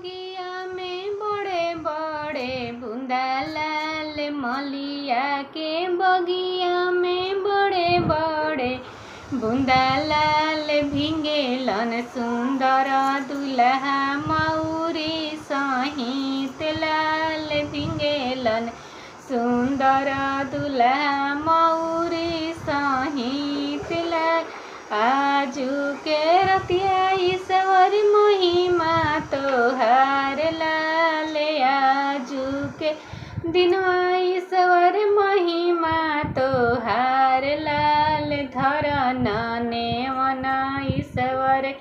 बगिया में बड़े बड़े बूंदा लाल मलिया के बगिया में बड़े बड़े बूंदा लाल भिंगेलन सुंदर दुल्हा मौरी सहित लाल भिंगेलन सुंदर दुल्हा मौरी सहित लाल। आजू के रतिया ईश्वर महिमा तोहार लाल आजू के दिनवा ईश्वर महिमा तोहार लाल धरना नेवना ईश्वर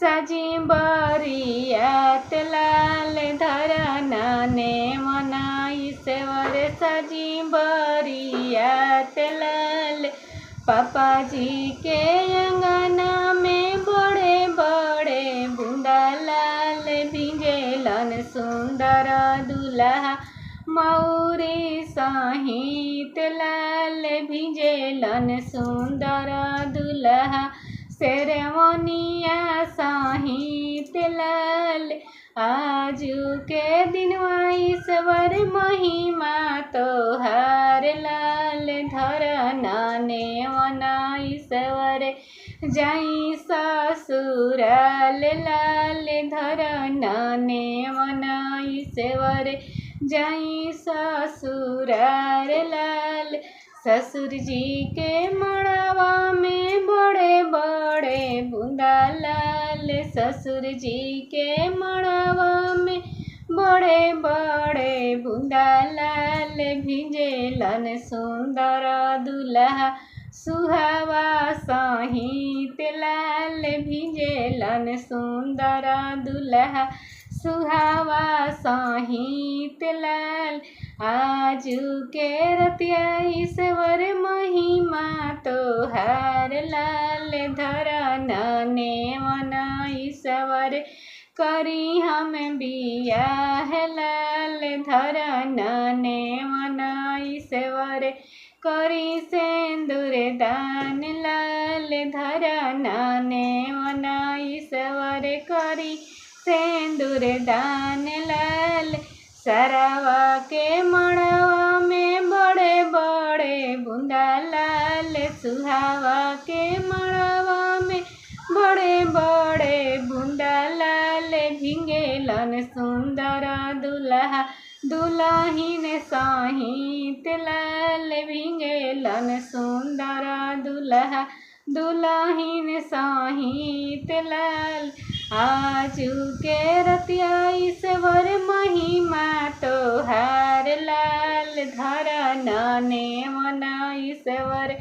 सजी बरियात लाल धरना नेवना ईश्वर सजी बरियात लाल। पापा जी के अंगना में बड़े बड़े बूंदा लाल भिंगेलन सुंदर दुल्हा मौरी सहित लाल भिंगेलन सुंदर दुल्हा शेरवनिया सहित लाल। आजू के दिनवा ईश्वर महिमा तोहार लाल धरना नेवना ईश्वर जाई ससुराल लाल धरना नेवना ईश्वर जाई ससुराल लाल। ससुर जी के मड़वा में बड़े बड़े बूंदा लाल ससुर जी के मड़वा में बड़े बड़े बूंदा लाल भिंगेलन सुंदर दुल्हा सुहावा सहित लाल भिंगेलन सुंदर दुल्हा सुहावा सहित लाल। आजू के रतिया ईश्वर महिमा तोहार लाल धरना नेवना ईश्वर करी हम बियाह लाल धरना नेवना ईश्वर करी सिंदूर दान लाल धरना नेवना ईश्वर करी सिंदूर दान लाल। सरवा के मड़वा में बड़े बड़े बूंदा लाल सुहावा के मड़वा में बड़े बड़े बूंदा लाल भिंगेलन सुंदर दुल्हा दुल्हीन सहित लाल भिंगेलन सुंदर दुल्हा दुल्हीन सहित लाल। आजू के रतिया ईश्वर महिमा तोहार लाल धरना नेवना ईश्वर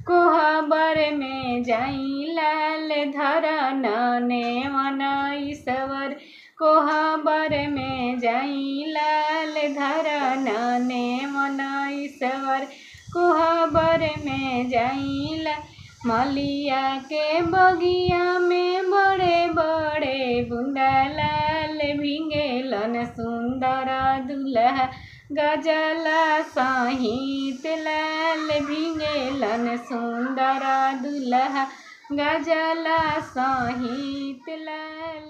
कोहबर में जाई लाल धरना नेवना ईश्वर कोहबर में जाई लाल धरना नेवना ईश्वर कोहबर में जाई लाल। मलिया के बगिया में बड़े बड़े बूंदा लाल भिंगेलन सुंदर दुल्हा गजला सहित लाल भिंगेलन सुंदर दुल्हा गजला सहित लाल।